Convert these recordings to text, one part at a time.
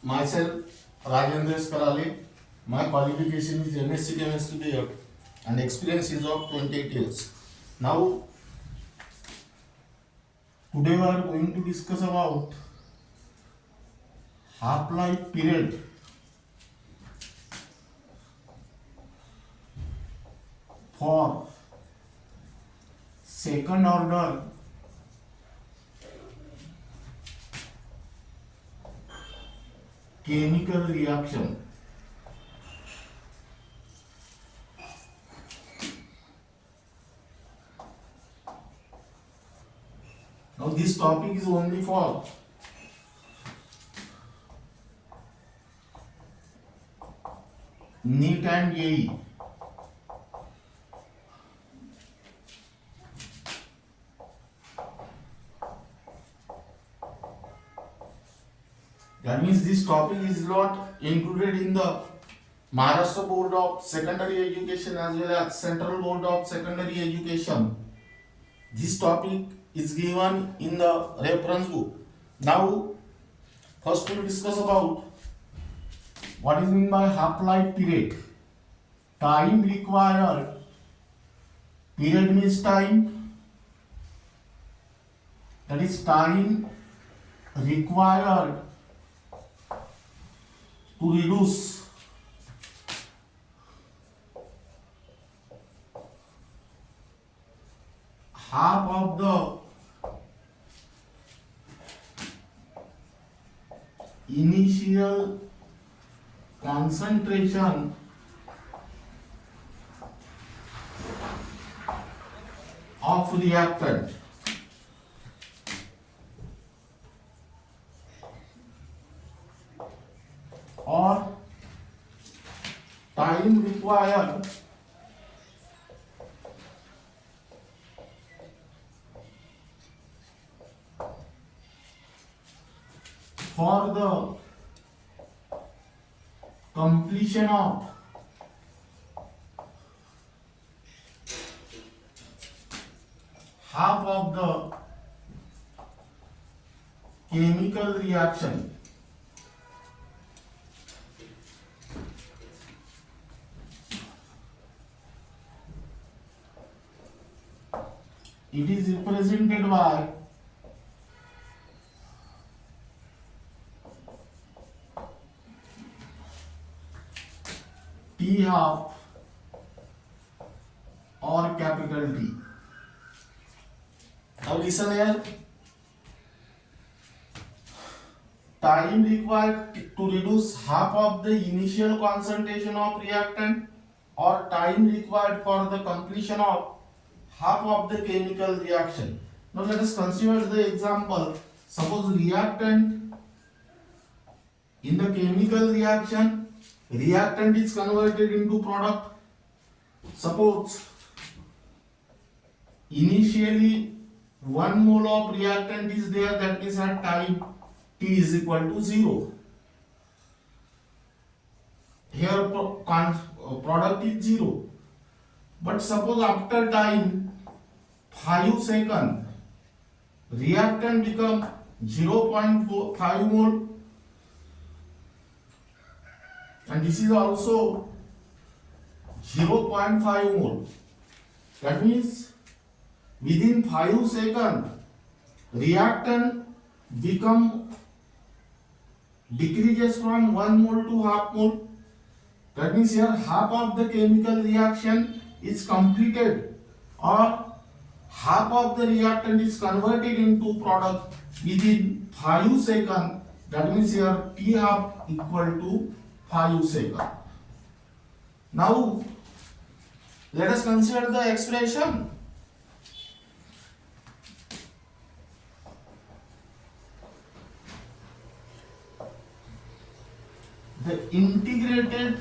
Myself, Rajendra Karale. My qualification is MSc Chemistry B.Ed and experience is of 28 years. Now, today we are going to discuss about half-life period for second order chemical reaction. Now this topic is only for NEET and JEE. That means this topic is not included in the Maharashtra Board of Secondary Education as well as Central Board of Secondary Education. This topic is given in the reference book. Now, first we will discuss about what is meant by half-life period. Time required. Period means time. That is time required to reduce half of the initial concentration of reactant. Or time required for the completion of half of the chemical reaction. It is represented by T half or capital T. Now listen here. Time required to reduce half of the initial concentration of reactant or time required for the completion of half of the chemical reaction. Now let us consider the example. Suppose reactant in the chemical reaction, reactant is converted into product. Suppose initially 1 mole of reactant is there, that is at time t is equal to 0. Here product is 0. But suppose after time 5 seconds, reactant become 0.5 mole and this is also 0.5 mole. That means within 5 seconds, reactant decreases from 1 mole to half mole. That means here half of the chemical reaction is completed or half of the reactant is converted into product within 5 seconds. That means here T half equal to 5 seconds. Now let us consider the expression. The integrated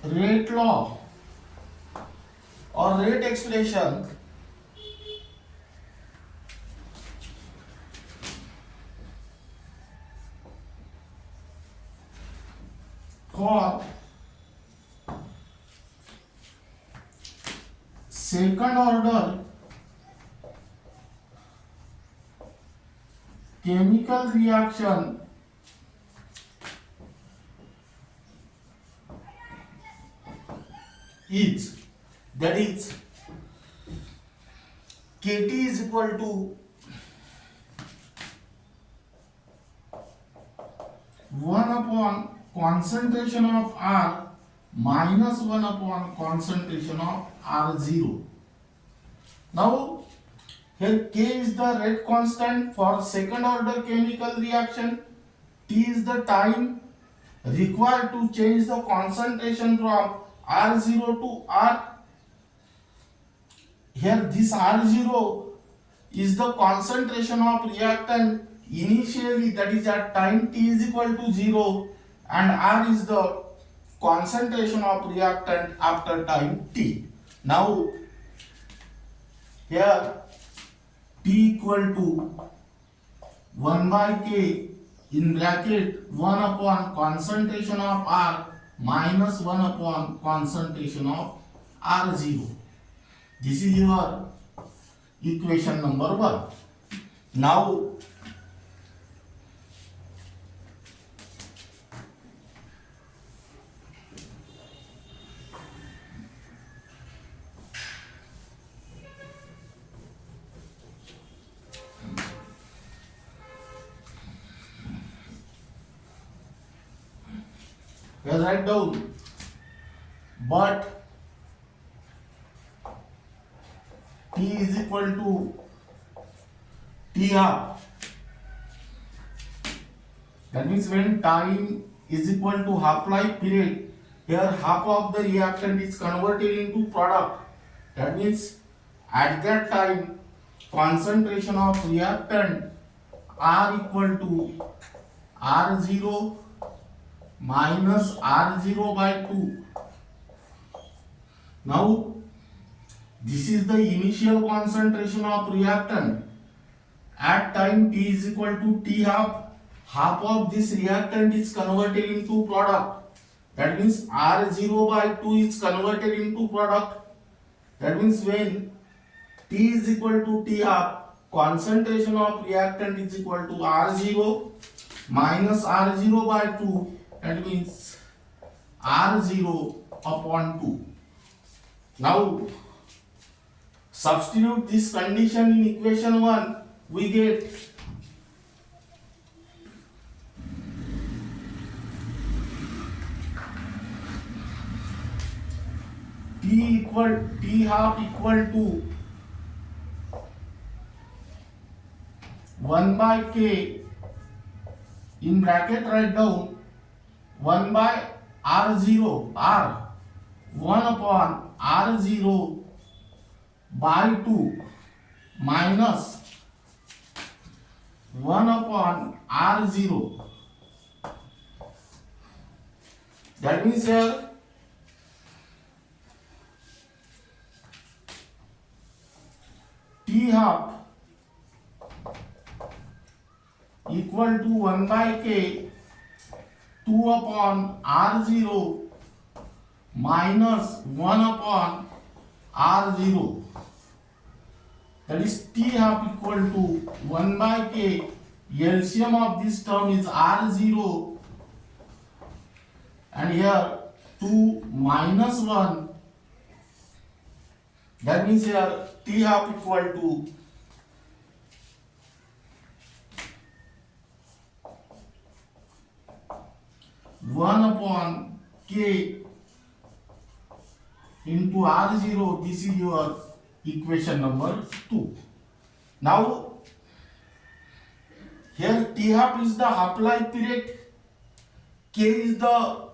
rate law or rate expression for second order chemical reaction is, that is Kt is equal to 1 upon concentration of R minus 1 upon concentration of R0. Now here K is the rate constant for second order chemical reaction. T is the time required to change the concentration from R0 to R. Here this R0 is the concentration of reactant initially, that is at time t is equal to 0, and R is the concentration of reactant after time t. Now here T equal to 1 by K in bracket 1 upon concentration of R minus 1 upon concentration of R0. This is your equation number 1. Now here write down, but T is equal to T half. That means when time is equal to half-life period, here half of the reactant is converted into product. That means at that time concentration of reactant R equal to R0 minus R0 by 2. Now this is the initial concentration of reactant. At time t is equal to T half, half of this reactant is converted into product. That means R0 by 2 is converted into product. That means when T is equal to T half, concentration of reactant is equal to R0 minus R0 by 2. That means R0 upon 2. Now substitute this condition in equation 1, we get T half equal to 1 by K in bracket write down 1 by R0 R 1 upon R0 by 2 minus 1 upon R0. That means here T half equal to 1 by K 2 upon R0 minus 1 upon R0. That is T half equal to 1 by K. LCM of this term is R0, and here 2 minus 1. That means here T half equal to 1 upon K into R0. This is your equation number 2. Now here T half is the half-life period, K is the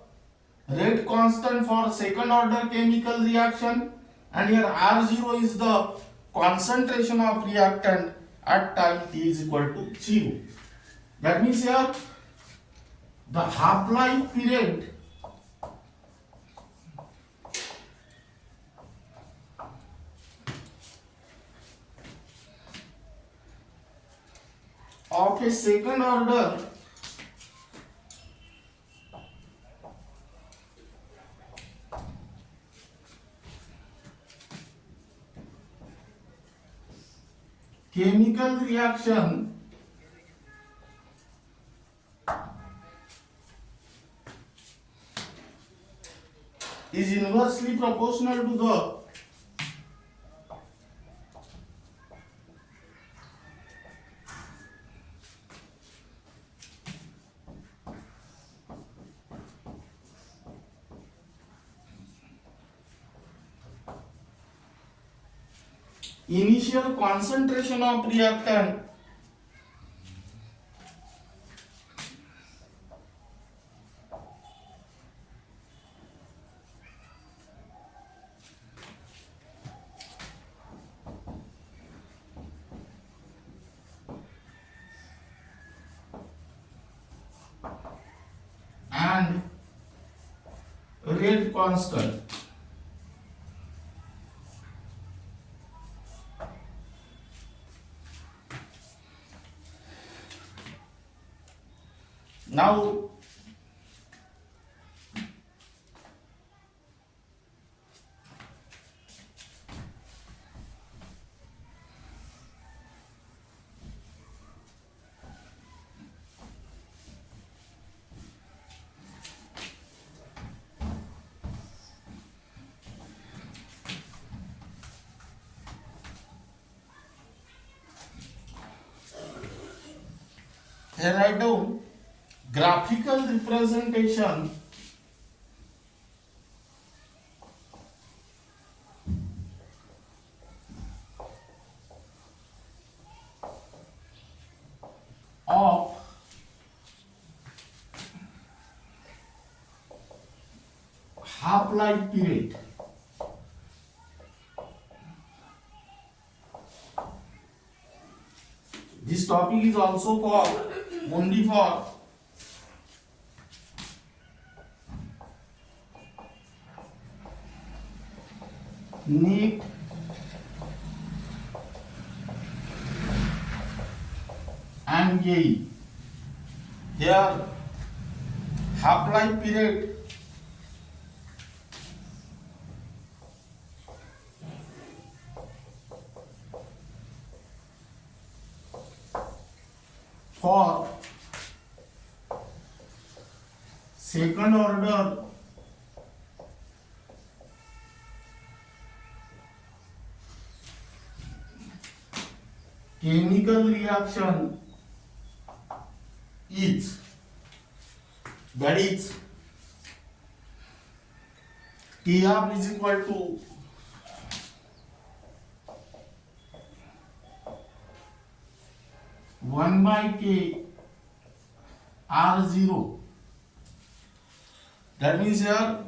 rate constant for second order chemical reaction, and here R0 is the concentration of reactant at time t is equal to 0. That means here the half-life period of a second order chemical reaction is inversely proportional to the initial concentration of reactant and rate constant. Now here I do graphical representation of half-life period. This topic is also for only for NEET and JEE. Here half-life period for second order chemical reaction is, that is, T half is equal to one by K R0. That means here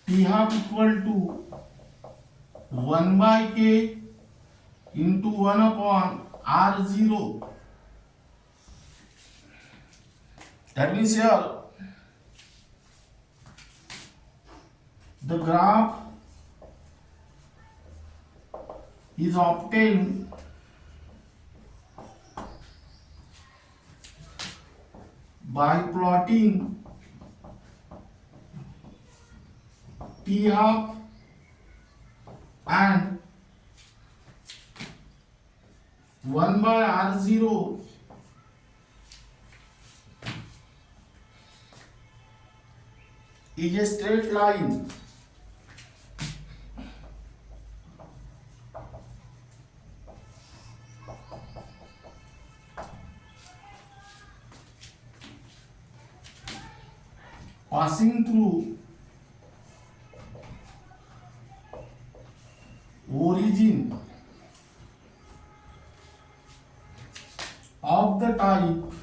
T half equal to 1 by K into 1 upon R0. That means here the graph is obtained by plotting T half and 1 by R0 is a straight line passing through origin of the type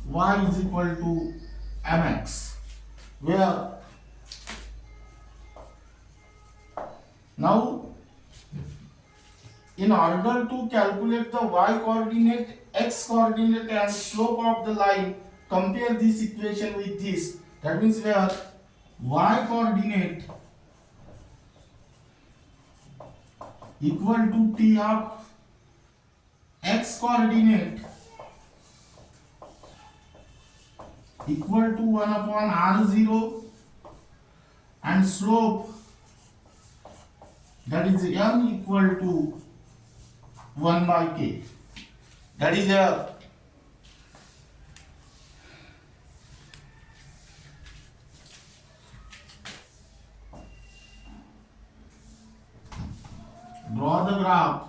y is equal to mx, where now in order to calculate the y coordinate, x coordinate and slope of the line, compare this equation with this. That means where y coordinate equal to t half, x coordinate equal to 1 upon r0, and slope, that is m, equal to 1 by k. That is the graph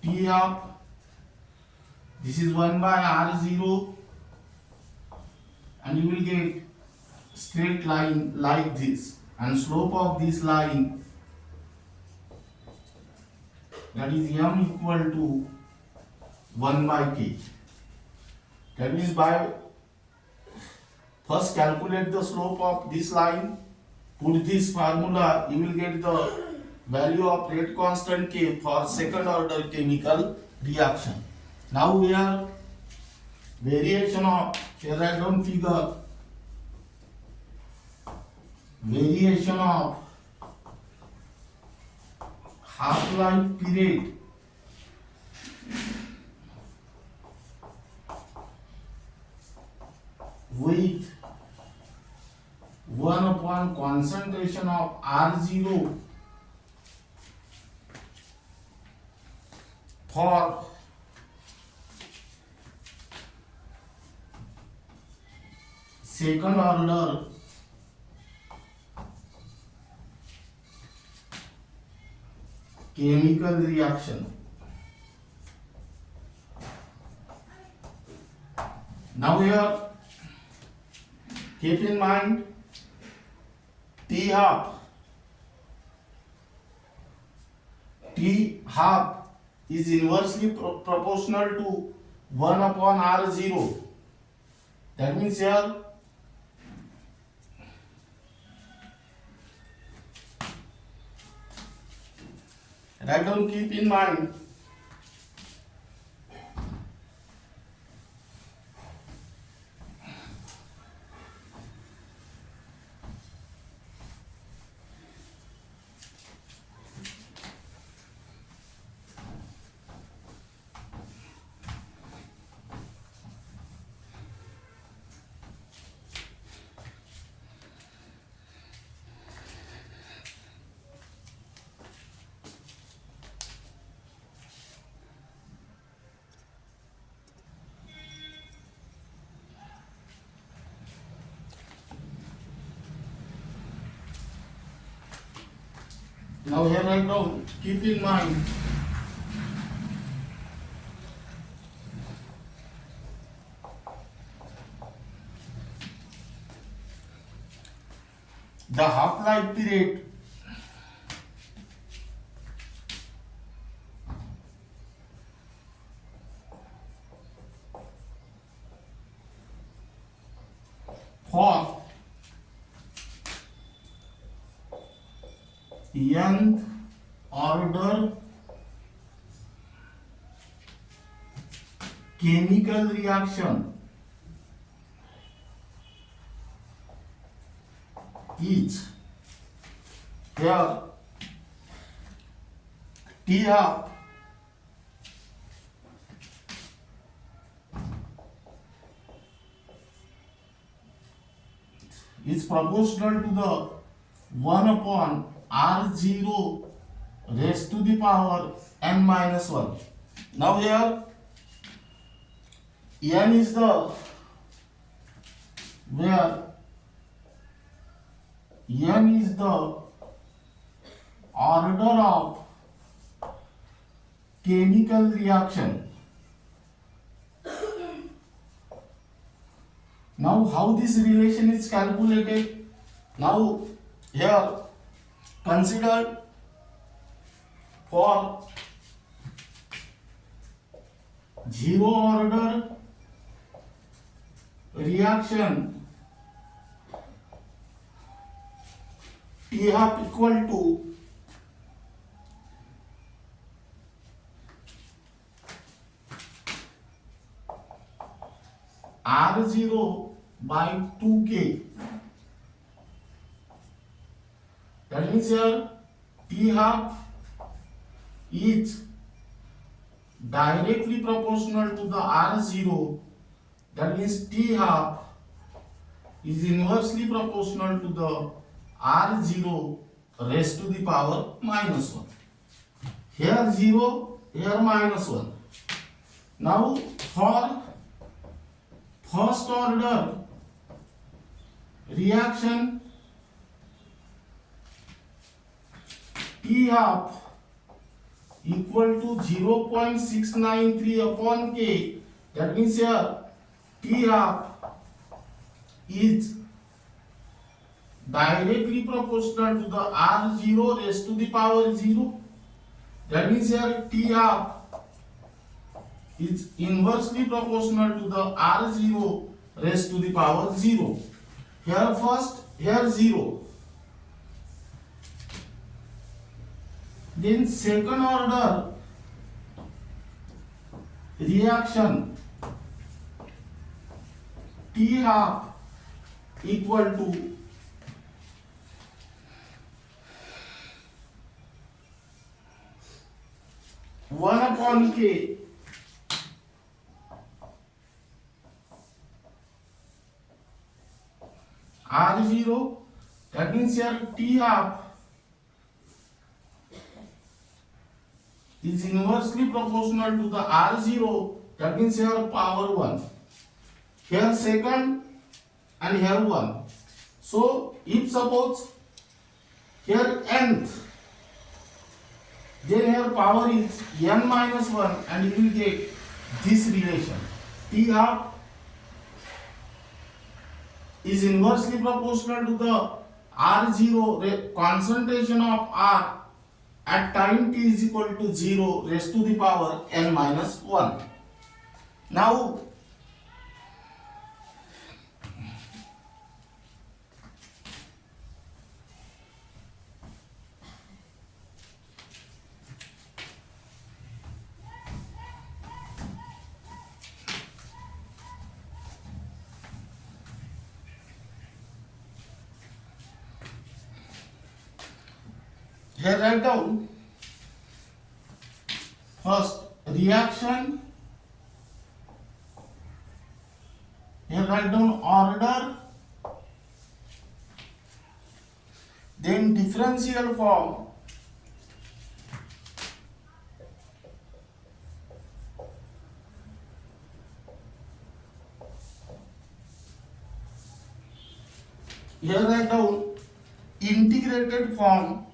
T of, this is 1 by R0, and you will get straight line like this, and slope of this line, that is m equal to 1 by k. That means by first calculate the slope of this line, put this formula, you will get the value of rate constant k for second order chemical reaction. Now we are variation of, here write down figure, variation of half-life period with 1 upon concentration of R0 for second order chemical reaction. Now here keep in mind T half is inversely proportional to 1 upon R0. That means here write down, keep in mind now here write down, keep in mind the half-life period for nth order chemical reaction is, here T half is proportional to the 1 upon R0 raised to the power n minus 1. Now here n is the, where n is the order of chemical reaction. Now how this relation is calculated? Now here consider for zero order reaction T half equal to R0 by 2K. That means here T half is directly proportional to the R0. That means T half is inversely proportional to the R0 raised to the power minus 1. Here 0, here minus 1. Now for first order reaction T half equal to 0.693 upon K. That means here T half is directly proportional to the R0 raised to the power 0. That means here T half is inversely proportional to the R0 raised to the power 0. Here first, here 0. Then second order reaction T half equal to one upon K R0. That means here T half is inversely proportional to the R0. That means here power 1. Here second and here 1. So if suppose here nth, then here power is n minus 1 and you will get this relation. T half is inversely proportional to the R0 concentration of R at time t is equal to 0 raised to the power n minus 1. Now here write down first reaction, here write down order, then differential form, here write down integrated form,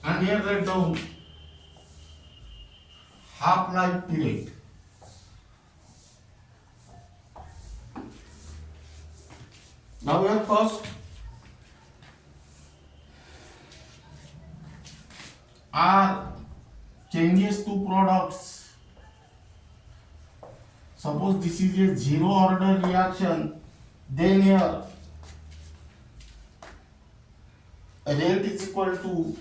and here write down half-life period. Now here first R changes to products. Suppose this is a zero order reaction, then here rate is equal to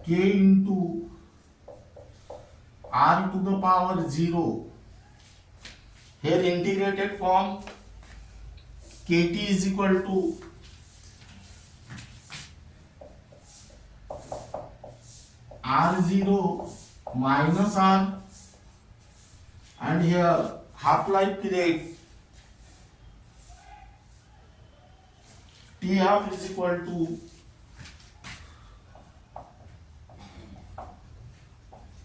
K into R to the power 0. Here integrated form Kt is equal to R0 minus R, and here half-life period T half is equal to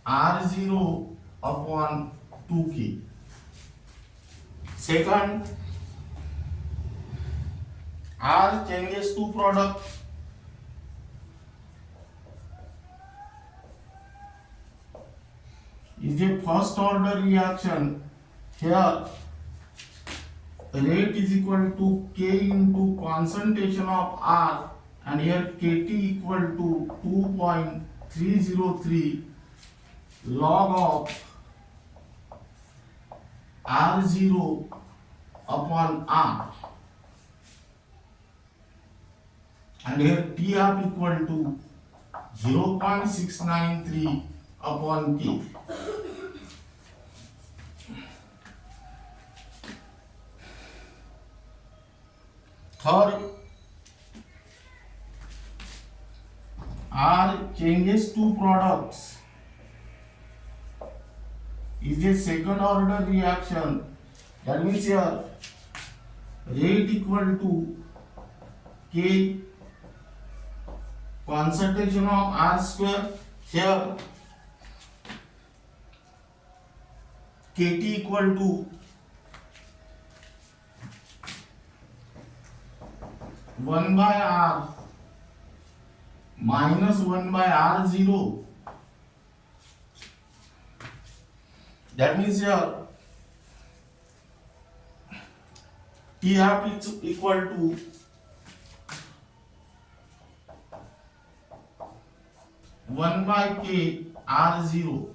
R0 upon 2K. Second, R changes to product. Is a first order reaction. Here rate is equal to K into concentration of R, and here Kt equal to 2.303 log of R0 upon R, and here T half equal to 0.693 upon K. Third, R changes to products is a second order reaction. That means here rate equal to K concentration of R square. Here Kt equal to 1 by r minus 1 by r0. That means here T half is equal to 1 by k r0.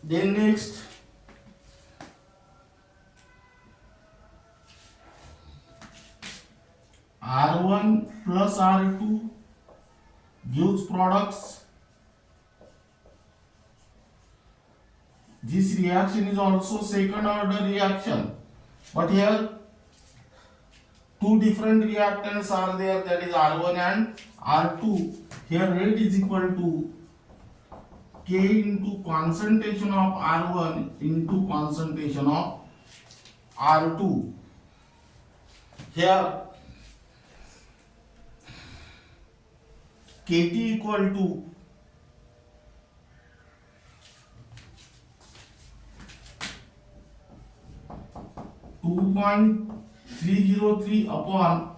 Then next R1 plus R2 gives products. This reaction is also second order reaction, but here two different reactants are there, that is R1 and R2. Here rate is equal to K into concentration of R1 into concentration of R2. Here Kt equal to 2.303 upon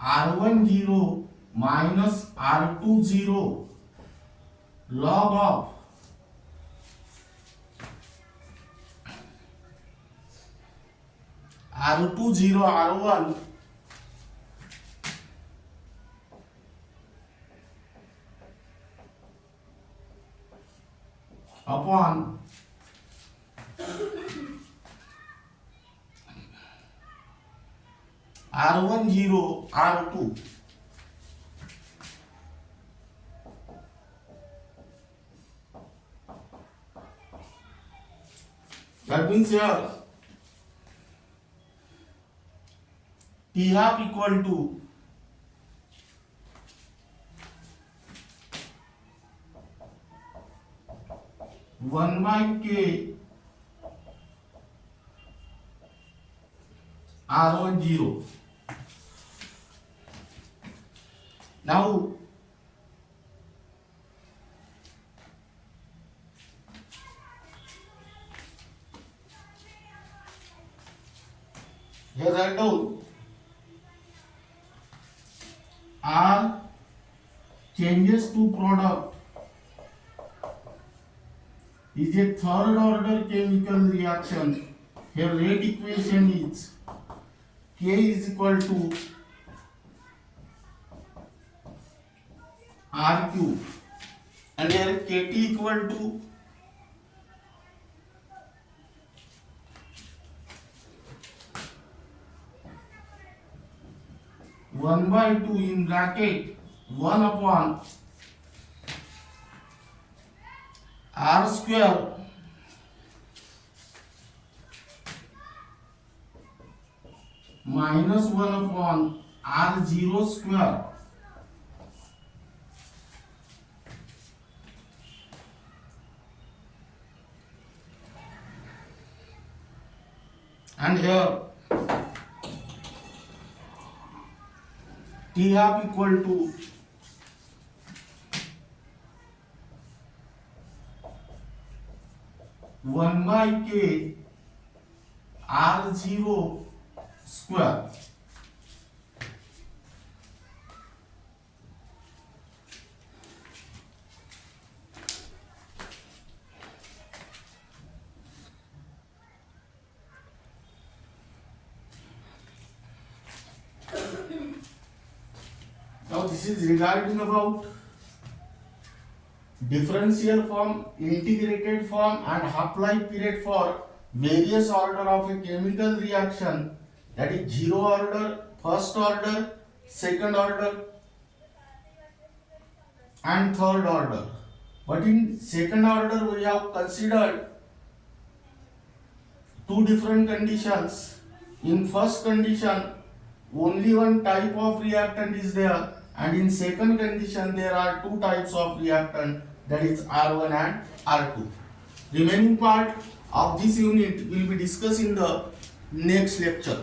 R10 minus R20 log of R20 R1 upon R10 R2. That means here T half equal to 1 by k R10. Now here write down R changes to product is a third order chemical reaction. Here rate equation is K is equal to R cube, and here Kt equal to 1 by 2 in bracket 1 upon R square minus 1 upon R0 square. And here T half equal to 1 by k R0 square. Now this is regarding about differential form, integrated form and half-life period for various order of a chemical reaction, that is zero order, first order, second order and third order. But in second order we have considered two different conditions. In first condition only one type of reactant is there, and in second condition there are two types of reactant, that is R1 and R2. Remaining part of this unit will be discussed in the next lecture.